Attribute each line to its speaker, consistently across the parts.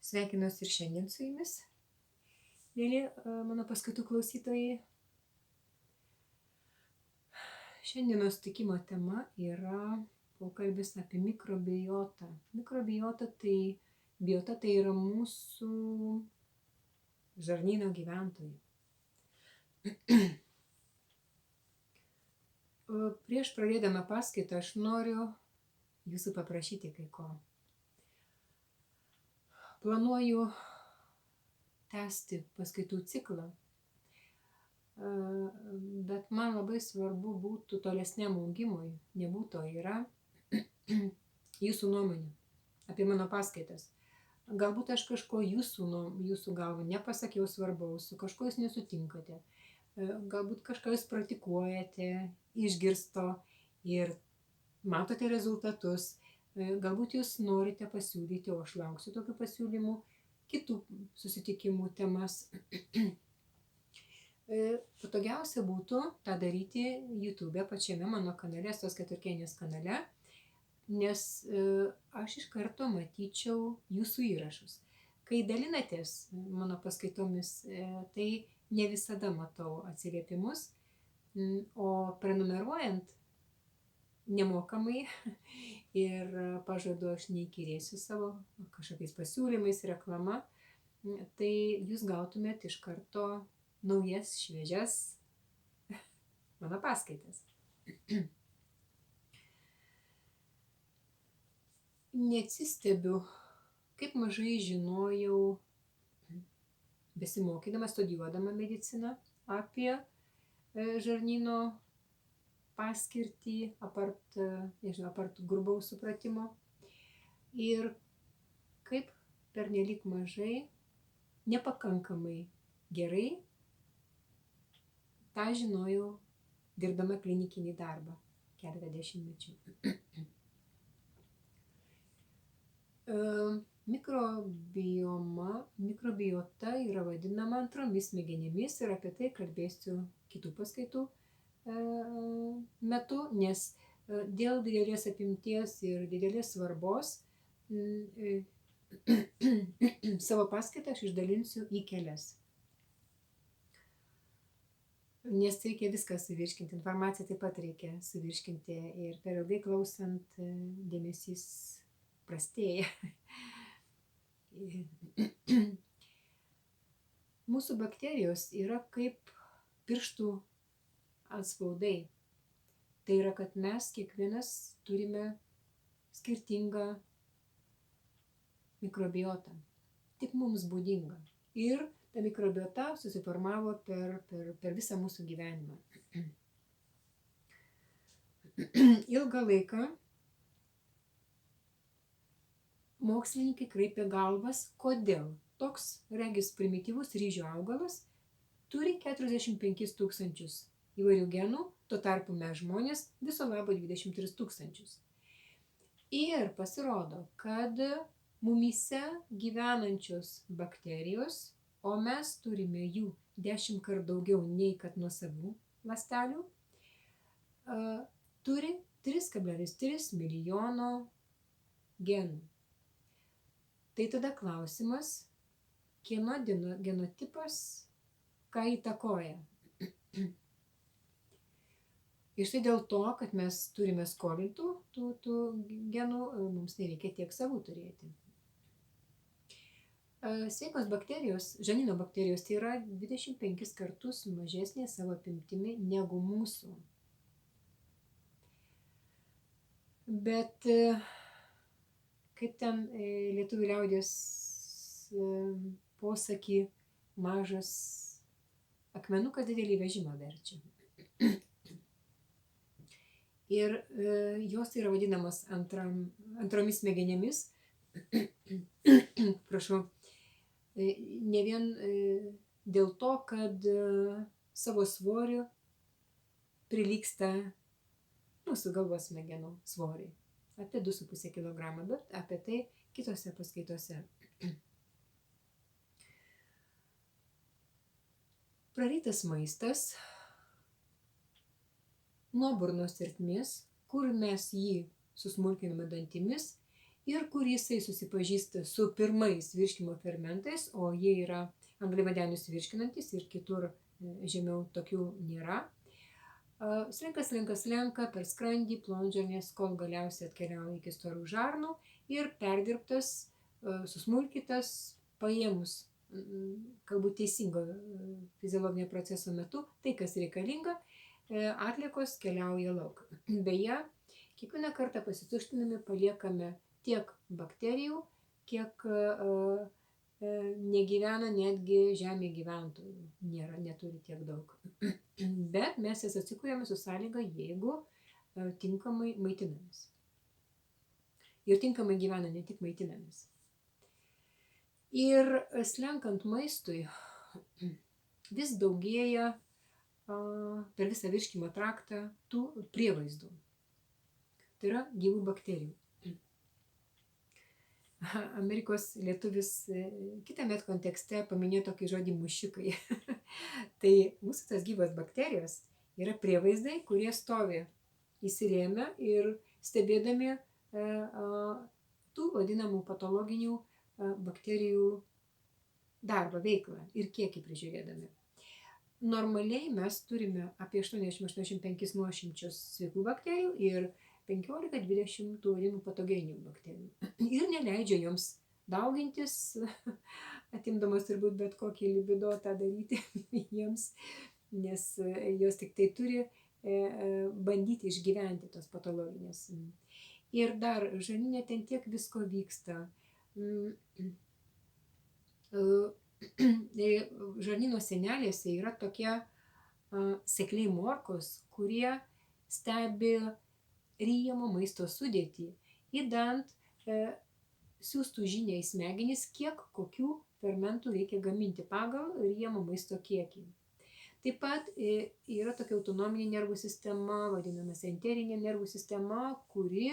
Speaker 1: Sveikinuosi ir šiandien su jumis, mėly mano paskaitų klausytojai. Šiandienos susitikimo tema yra pokalbis apie mikrobiotą. Mikrobiota tai yra mūsų žarnyno gyventojai. Prieš pradėdama paskaitą aš noriu jūsų paprašyti kai ko. Planuoju tęsti paskaitų ciklą, bet man labai svarbu būtų tolesniam augimui, nebūtų yra jūsų nuomonė apie mano paskaitas. Galbūt aš kažko jūsų galva nepasakiau svarbaus, su kažko jūs nesutinkate, galbūt kažką jūs praktikuojate, išgirsto ir matote rezultatus. Galbūt jūs norite pasiūlyti, o aš lauksiu tokių pasiūlymų, kitų susitikimų temas. Patogiausia būtų tą daryti YouTube pačiame mano kanale, Astos Keturkienės kanale, nes aš iš karto matyčiau jūsų įrašus. Kai dalinatės mano paskaitomis, tai ne visada matau atsiliepimus, o prenumeruojant nemokamai ir pažadu aš neįkyrėsiu savo kažkokiais pasiūlymais, reklama, tai jūs gautumėt iš karto naujas, šviežias mano paskaitas. Neatsistebiu, kaip mažai žinojau, besimokydama, studijuodama mediciną apie žarnyno paskirtį, apart grubaus supratimo. Ir kaip pernelyg mažai, nepakankamai gerai, tą žinojau dirbdama klinikinį darbą keletą dešimtmečių. Mikrobiota yra vadinama antromis smegenimis ir apie tai kalbėsiu kitų paskaitų metu, nes dėl didelės apimties ir didelės svarbos savo paskaitą aš išdalinsiu į kelias. Nes reikia viską suvirškinti, informaciją taip pat reikia suvirškinti ir per ilgai klausant dėmesys prastėja. Mūsų bakterijos yra kaip pirštų atspaudai. Tai yra, kad mes kiekvienas turime skirtingą mikrobiotą, tik mums būdinga. Ir ta mikrobiota susiformavo per visą mūsų gyvenimą. Ilgą laiką mokslininkai kreipė galvas, kodėl toks regis primityvus ryžių augalas turi 45 000 įvairių genų, tuo tarpu mes žmonės viso labo 23 000. Ir pasirodo, kad mumyse gyvenančios bakterijos, o mes turime jų 10 kart daugiau nei kad nuosavų ląstelių, turi 3,3 milijono genų. Tai tada klausimas, kieno genotipas ką įtakoja. Ir štai dėl to, kad mes turime skolintų tų genų, mums nereikia tiek savų turėti. Sveikos bakterijos, žarnyno bakterijos, tai yra 25 kartus mažesnė savo apimtimi negu mūsų. Bet kaip ten lietuvių liaudies posakį, mažas akmenukas didelį vežimą verčia. Ir jos yra vadinamos antromis smegenimis, prašau, ne vien dėl to, kad savo svoriu prilygsta mūsų galvos smegenų svoriai, apie 2,5 kg, bet apie tai kitose paskaitose. Prarytas maistas nuo burnos ertmės, kur mes jį susmulkiname dantimis ir kur jisai susipažįsta su pirmais virškimo fermentais, o jie yra angliavandenius virškinantis ir kitur žemiau tokių nėra. Slenka per skrandį, plonžarnės, kol galiausiai atkeliauja iki storų žarnų ir perdirbtas, susmulkytas, paėmus, galbūt teisingo fiziologinio proceso metu, tai kas reikalinga, atliekos keliauja lauk. Beje, kiekvieną kartą pasituštinami paliekame tiek bakterijų, kiek negyvena netgi žemė gyventojų, neturi tiek daug. Bet mes jas atsikuriame su sąlyga, jeigu tinkamai maitinamės. Ir tinkamai gyvena, ne tik maitinamės. Ir slenkant maistui vis daugėja per visą virškimo traktą tų prievaizdų. Tai yra gyvų bakterijų. Amerikos lietuvis kitame kontekste paminėjo tokį žodį mušikai. Tai mūsų tas gyvos bakterijos yra prievaizdai, kurie stovi įsirėmę ir stebėdami tų vadinamų patologinių bakterijų darbą, veiklą ir kiekį prižiūrėdami. Normaliai mes turime apie 80-85 nuošimčius sveikų bakterijų ir 15-20 tų vadinamų patogeninių bakterijų. Ir neleidžia joms daugintis, atimdamas turbūt bet kokį libido tą daryti jiems, nes jos tik tai turi bandyti išgyventi tos patologinės. Ir dar žarnyne ten tiek visko vyksta. Žarnyno sienelėse yra tokie sekliai morkos, kurie stebi ryjamo maisto sudėtį, idant siūstų žinią į smegenis, kiek kokių fermentų reikia gaminti pagal ryjamo maisto kiekį. Taip pat yra tokia autonominė nervų sistema, vadinamas enterinė nervų sistema, kuri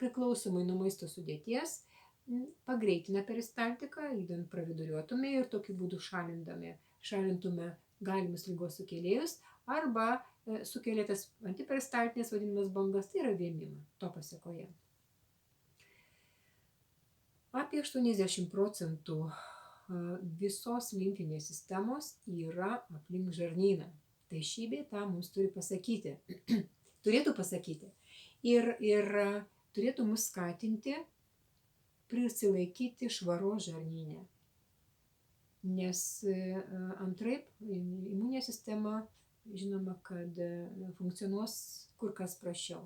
Speaker 1: priklausomai nuo maisto sudėties pagreitina peristaltiką, idant praviduriuotume ir tokiu būdu šalintume galimus ligos sukėlėjus, arba sukelia tas antiperistaltinės vadinamas bangas, tai yra vėmimą to pasekoje. Apie 80% visos limfinės sistemos yra aplink žarnyną. Tai šį bei tą mums turi pasakyti. Turėtų pasakyti. Ir turėtų mus skatinti prisilaikyti švaros žarnyne. Nes antraip imuninė sistema, žinoma, kad funkcionuos kur kas prasčiau.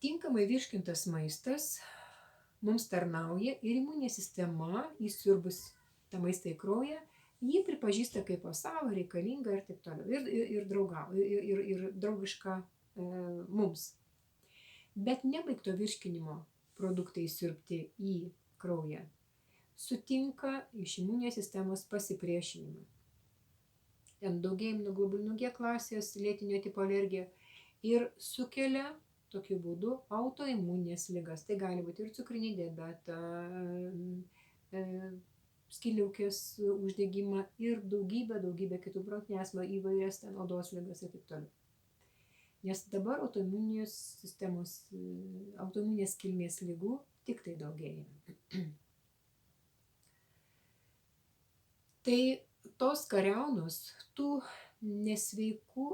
Speaker 1: Tinkamai virškintas maistas mums tarnauja ir imuninė sistema, įsiurbus tą maistą į kraują, jį pripažįsta kaip savo, reikalingą ir taip toliau. Ir draugišką mums. Bet nebaigto virškinimo produktai įsiurbti į kraują sutinka iš imuninės sistemos pasipriešinimą. Ten daugėja imunoglobulinų G klasės, lėtinio tipo alergija ir sukelia tokiu būdu autoimuninės ligas. Tai gali būti ir cukrinį diabetą, skydliaukės uždegimą ir daugybę kitų bronchinių astmą, įvairias ten odos ligas ir taip toliau. Nes dabar autoimuninės kilmės ligų tik tai daugėja. Tai tos kariaunos, tų nesveikų,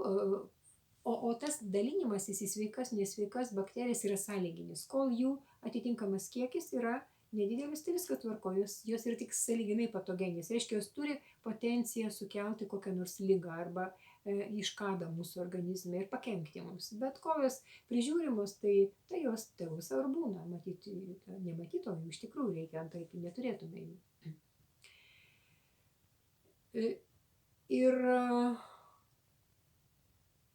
Speaker 1: o tas dalinimasis į sveikas, nesveikas bakterijas yra sąlyginis. Kol jų atitinkamas kiekis yra nedidelis, tai viskas tvarko, jos yra tik sąlyginai patogenės. Reiškia, jos turi potenciją sukelti kokią nors ligą arba iškadą mūsų organizme ir pakenkti mums. Bet kol jos prižiūrimos, tai jos tegul savo ir būna. Nematyti, o jų iš tikrųjų reikia, antraip neturėtume jų. Ir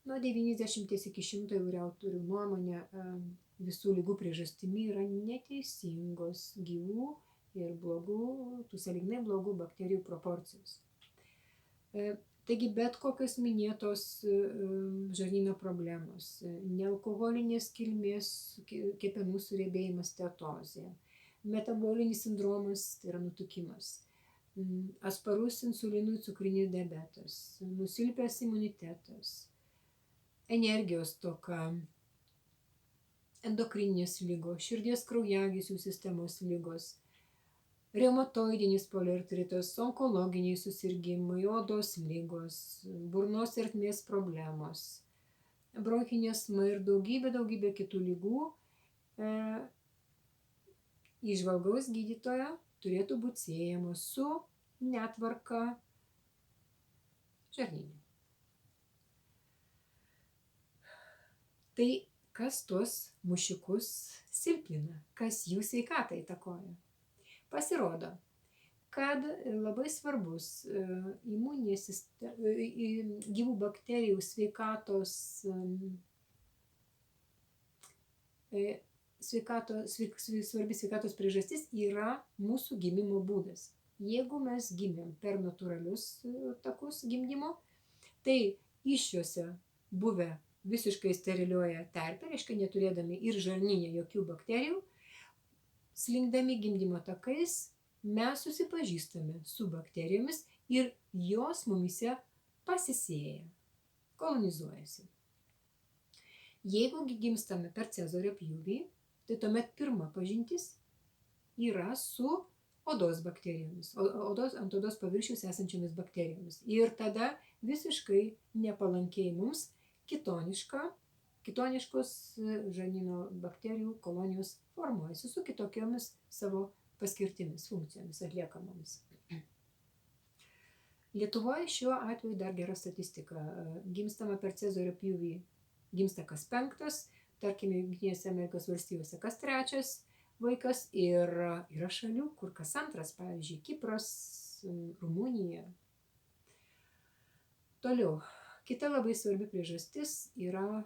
Speaker 1: nuo 90 iki 100 autorių nuomonė visų ligų priežastimi yra neteisingos gyvų ir blogų, tų sąlyginai blogų bakterijų proporcijos. Taigi bet kokios minėtos žarnyno problemos, nealkoholinės kilmės kepenų suriebėjimas, steatozė, metabolinis sindromas, tai yra nutukimas, atsparus insulinui cukrinis diabetas, nusilpęs imunitetas, energijos stoka, endokrininės lygos, širdies kraujagyslių sistemos lygos, reumatoidinis poliartritas, onkologiniai susirgymai, odos lygos, burnos ertmės problemos, bronchinė astma ir daugybė kitų lygų į žvalgaus gydytoją turėtų būti siejamos su netvarka žarnyne. Tai kas tuos mušikus silpnina, kas jų sveikatą įtakoja? Pasirodo, kad labai svarbus gyvų bakterijų svarbi sveikatos priežastis yra mūsų gimimo būdas. Jeigu mes gimėm per natūralius takus gimdymo, tai iššiose buvę visiškai sterilioje terpė, reiškia neturėdami ir žarnyne jokių bakterijų, slinkdami gimdymo takais mes susipažįstame su bakterijomis ir jos mumise pasisėja, kolonizuojasi. Jeigu gimstame per cezario pjūvį, tai tuomet pirma pažintis yra su odos bakterijomis, ant odos paviršiaus esančiomis bakterijomis. Ir tada visiškai nepalankiai mums kitoniškos žarnyno bakterijų kolonijos formuojasi su kitokiomis savo paskirtimis, funkcijomis atliekamomis. Lietuvoje šiuo atveju dar gera statistika. Gimstama per cezario pjūvį gimsta kas 5, tarkime, Jungtinėse Amerikos valstijose kas 3 vaikas ir yra šalių, kur kas 2, pavyzdžiui, Kipras, Rumunija. Toliau, kita labai svarbi priežastis yra,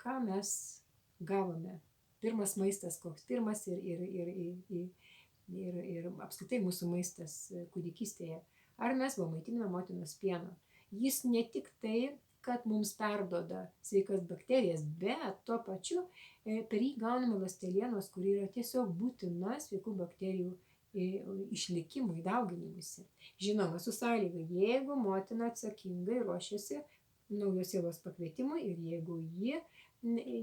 Speaker 1: ką mes gavome. Pirmas maistas, koks pirmas ir apskritai mūsų maistas kūdikystėje. Ar mes buvome maitinami motinos pieno. Jis ne tik tai, kad mums perduoda sveikas bakterijas, bet tuo pačiu per jį gauname ląstelienos, kuri yra tiesiog būtina sveikų bakterijų išlikimui, dauginimuisi. Žinoma, su sąlyga, jeigu motina atsakingai ruošiasi naujos sielos pakvietimui ir jeigu ji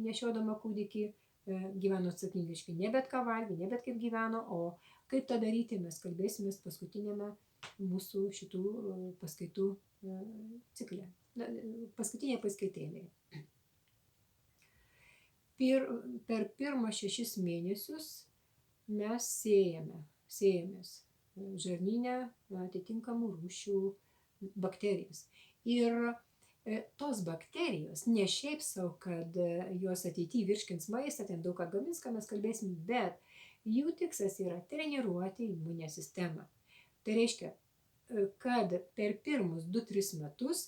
Speaker 1: nešiodama kūdikį gyveno atsakingai, ne bet ką valgė, ne bet kaip gyveno, o kaip tą daryti, mes kalbėsimės paskutinėme mūsų šitų paskaitų cikle. Paskutinėje paskaitėlėje. Per pirmą 6 mėnesius mes sėjamės žarnyne atitinkamų rūšių bakterijas. Ir tos bakterijos ne šiaip savo, kad jos ateityje virškins maistą, ten daug ką gamins, ką mes kalbėsim, bet jų tikslas yra treniruoti imuninę sistemą. Tai reiškia, kad per pirmus 2-3 metus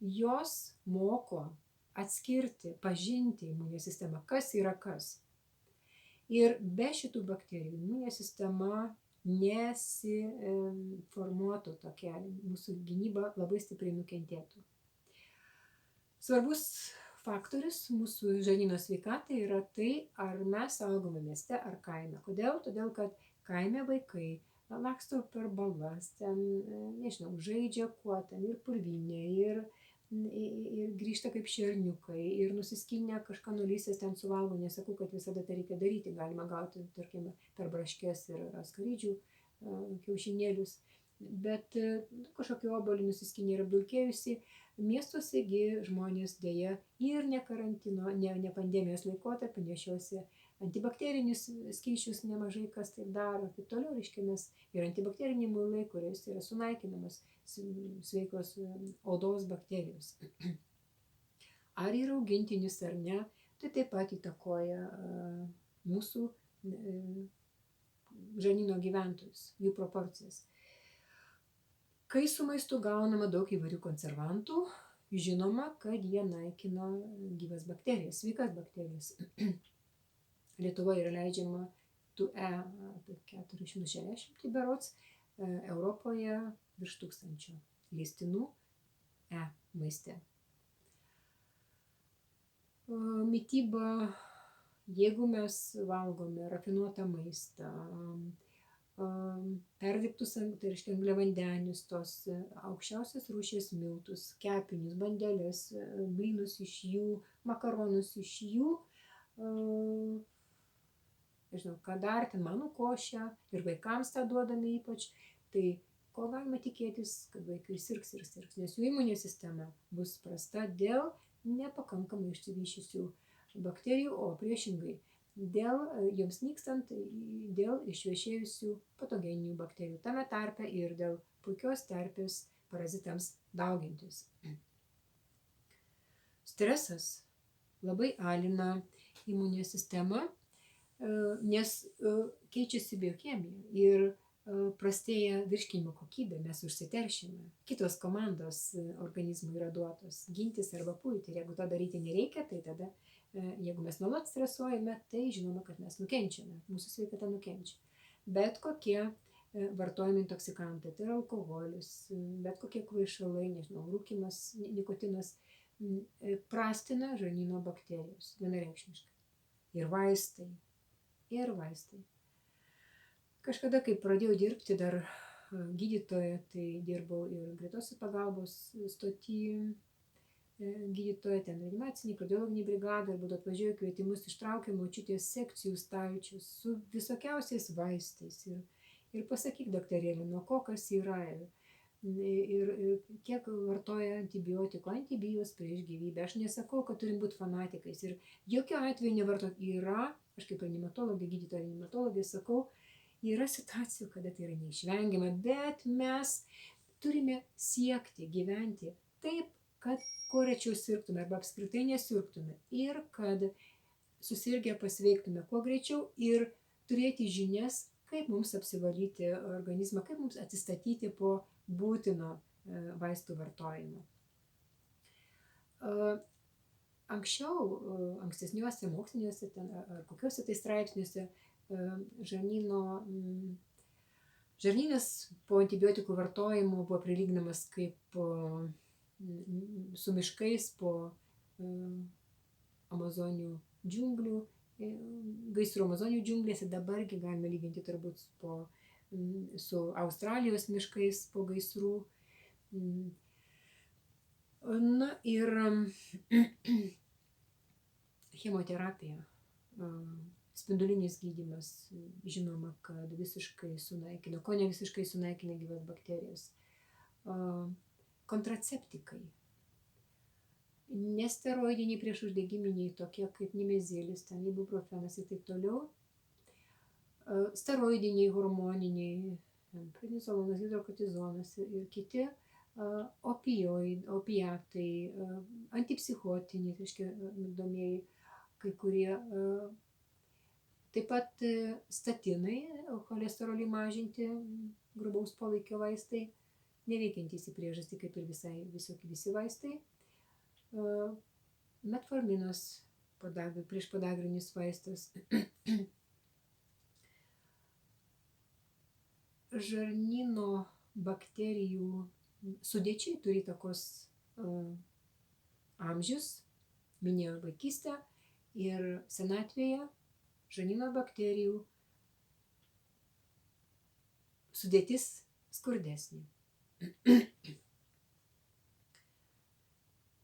Speaker 1: jos moko atskirti, pažinti imuninę sistemą, kas yra kas. Ir be šitų bakterijų imuninė sistema nesiformuotų tokia, mūsų gynyba labai stipriai nukentėtų. Svarbus faktorius mūsų žarnyno sveikatai yra tai, ar mes augome mieste ar kaime. Kodėl? Todėl, kad kaime vaikai laksto per balas, ten, nežinau, žaidžia kuo ten ir purvinė, ir grįžta kaip šerniukai, ir nusiskynę kažką nulysęs ten suvalgo, nesakau, kad visada tai reikia daryti, galima gauti, tarkime, per braškes ir askarydžių kiaušinėlius, bet kažkokį obuolį nusiskynę ir apdulkėjusi. Miestuose žmonės dėja ir ne karantino, ne pandemijos laikotarpį nešiosi antibakterinius skysčius, nemažai kas taip daro, taip toliau, reiškia, mes ir antibakteriniai muilai, kuriais yra sunaikinamas sveikos odos bakterijos. Ar yra augintinis ar ne, tai taip pat įtakoja mūsų žarnyno gyventojus, jų proporcijas. Kai su maistu gaunama daug įvairių konservantų, žinoma, kad jie naikina gyvas bakterijas, sveikas bakterijas. Lietuvoje yra leidžiama tų apie 460 berods, Europoje virš 1000 leistinų maiste. Mityba, jeigu mes valgome rafinuotą maistą, perdirbtus, tai reiškia angliavandenius, tos aukščiausios rūšies miltus, kepinius, bandeles, blynus iš jų, makaronus iš jų, nežinau, ką dar, ten manų košę ir vaikams tą duodame ypač, tai ko galima tikėtis, kad vaikai sirgs, nes jų imuninė sistema bus prasta dėl nepakankamai išsivysčiusių bakterijų, o priešingai dėl joms nykstant, dėl išvešėjusių patogeninių bakterijų, tame tarpe ir dėl puikios terpės parazitams daugintis. Stresas labai alina imuninę sistemą, nes keičiasi biochemija ir prastėja virškinimo kokybė, mes užsiteršime. Kitos komandos organizmui yra duotos gintis arba pulti. Ir jeigu to daryti nereikia, tai tada, jeigu mes nuolat stresuojame, tai žinoma, kad mes nukenčiame, mūsų sveikata nukenčia. Bet kokie vartojami intoksikantai, tai yra alkoholis, bet kokie kvaišalai, nežinau, rūkymas, nikotinas, prastina žarnyno bakterijos, vienareikšmiškai. Ir vaistai. Kažkada, kai pradėjau dirbti dar gydytoja, tai dirbau ir greitosios pagalbos stoty gydytoja, ten reanimacinį, kardiologinį brigadą, arba atvažiuoju kvietimus, ištraukia močiutės sekcijų stalčius su visokiausiais vaistais. Ir pasakyk, daktarėlė, nuo ko kas yra ir kiek vartoja antibiotikų, antibijos prieš gyvybę. Aš nesakau, kad turim būti fanatikais ir jokių atveju nevartot. Yra, aš kaip reanimatologė, gydytoja reanimatologė sakau, yra situacijų, kada tai yra neišvengiama, bet mes turime siekti gyventi taip, kad kuo rečiau sirgtume arba apskritai nesirgtume ir kad susirgę pasveiktume kuo greičiau ir turėti žinias, kaip mums apsivalyti organizmą, kaip mums atsistatyti po būtino vaistų vartojimo. Anksčiau, ankstesniuose moksliniuose ar kokiuose tai straipsniuose žarnynas po antibiotikų vartojimo buvo prilyginamas kaip su miškais po Amazonių džiunglių, gaisrų Amazonių džiunglėse, dabargi galime lyginti turbūt su Australijos miškais po gaisrų. Na ir chemoterapija, spindulinis gydymas, žinoma, kad visiškai sunaikina, ko ne visiškai sunaikina gyvas bakterijas. Kontraceptikai, nesteroidiniai priešuždegiminiai, tokie kaip nimezilis, ten ibuprofenas ir taip toliau, steroidiniai, hormoniniai, prednisolonas, hidrokortizonas ir kiti opiatai, antipsichotiniai, tai reiškia migdomieji, kai kurie, taip pat statinai, cholesterolį mažinti, grubaus poveikio vaistai, neveikiantys į priežastį, kaip ir visi vaistai. Metforminas, priešpodagrinis vaistas. Žarnyno bakterijų sudėčiai turi įtakos amžius, minėjau vaikystę, ir senatvėje žarnyno bakterijų sudėtis skurdesnė.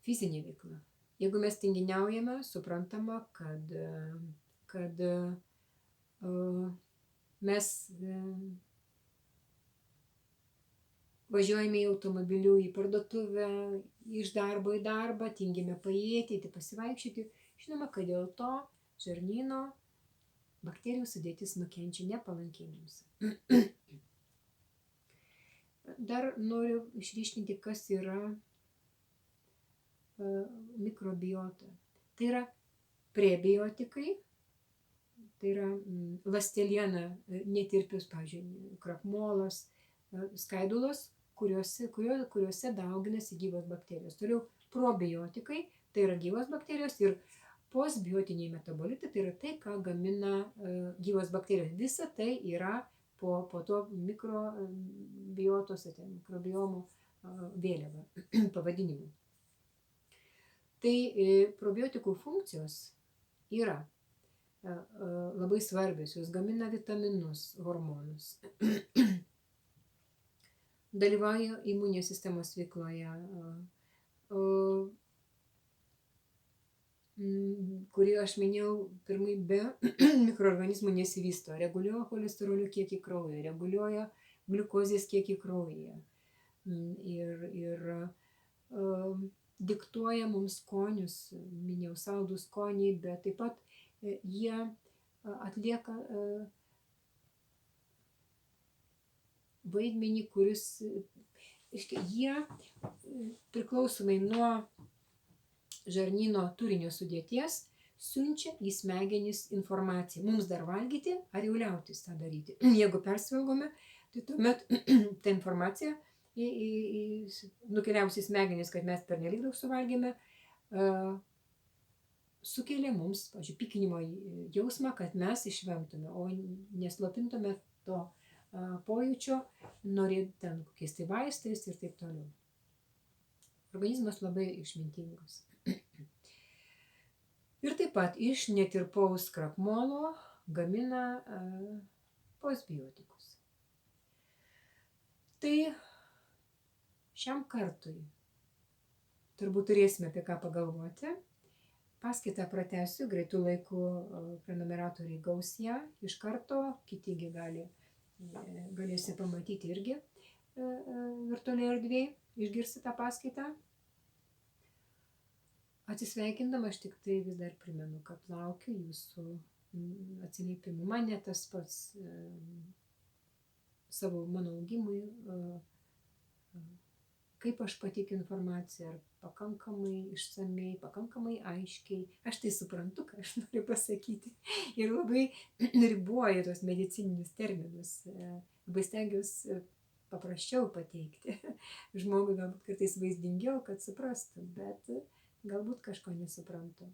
Speaker 1: Fizinė veikla. Jeigu mes tinginiaujame, suprantama, kad mes važiuojame į automobiliu į parduotuvę, iš darbo į darbą, tingime paėti, pasivaikščioti. Žinoma, kad dėl to žarnyno bakterijų sudėtis nukenčia nepalankiai mums. Dar noriu išryškinti, kas yra mikrobiota. Tai yra prebiotikai, tai yra ląsteliena, netirpius, pavyzdžiui, krakmolas, skaidulos, kuriuose dauginasi gyvos bakterijos. Toliau probiotikai, tai yra gyvos bakterijos, ir postbiotiniai metabolitai, tai yra tai, ką gamina gyvos bakterijos. Visa tai yra po to mikrobiotos, mikrobiomų vėliava, pavadinimu. Tai probiotikų funkcijos yra labai svarbios, jos gamina vitaminus, hormonus, dalyvauja imuninės sistemos veikloje, kurį aš minėjau pirmai, be mikroorganizmų nesivysto, reguliuoja cholesterolio kiekį kraujyje, reguliuoja gliukozės kiekį kraujyje ir diktuoja mums skonius, minėjau saldų skonį, bet taip pat jie atlieka vaidmenį, kuris, jie priklausomai nuo žarnyno turinio sudėties siunčia į smegenis informaciją. Mums dar valgyti ar jau liautis tą daryti. Jeigu persivalgome, tai tuomet ta informacija nukeliavusi į smegenis, kad mes pernelyg daug suvalgėme, sukelia mums, pavyzdžiui, pykinimo jausmą, kad mes išvemtume, o neslopintume to pojūčio, norėt ten kokiais tai vaistais ir taip toliau. Organizmas labai išmintingas. Ir taip pat iš netirpaus krakmolo gamina postbiotikus. Tai šiam kartui turbūt turėsime apie ką pagalvoti. Paskaitą pratęsiu, greitų laikų prenumeratoriai gaus ją iš karto, kitigi galėsi pamatyti irgi virtualioje erdvėje, išgirsti tą paskaitą. Atsisveikindama aš tik tai vis dar primenu, kad laukiu jūsų atsiliepimų. Man ne tas pats mano augimui, kaip aš pateikiu informaciją, ar pakankamai išsamiai, pakankamai aiškiai. Aš tai suprantu, ką aš noriu pasakyti. Ir labai riboju tos medicininius terminus. Labai stengiuosi paprasčiau pateikti. Žmogui galbūt kartais vaizdingiau, kad suprastų, bet galbūt kažko nesuprantu.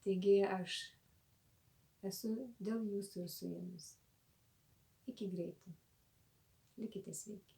Speaker 1: Taigi aš esu dėl jūsų ir su jumis. Iki greitai. Likite sveiki.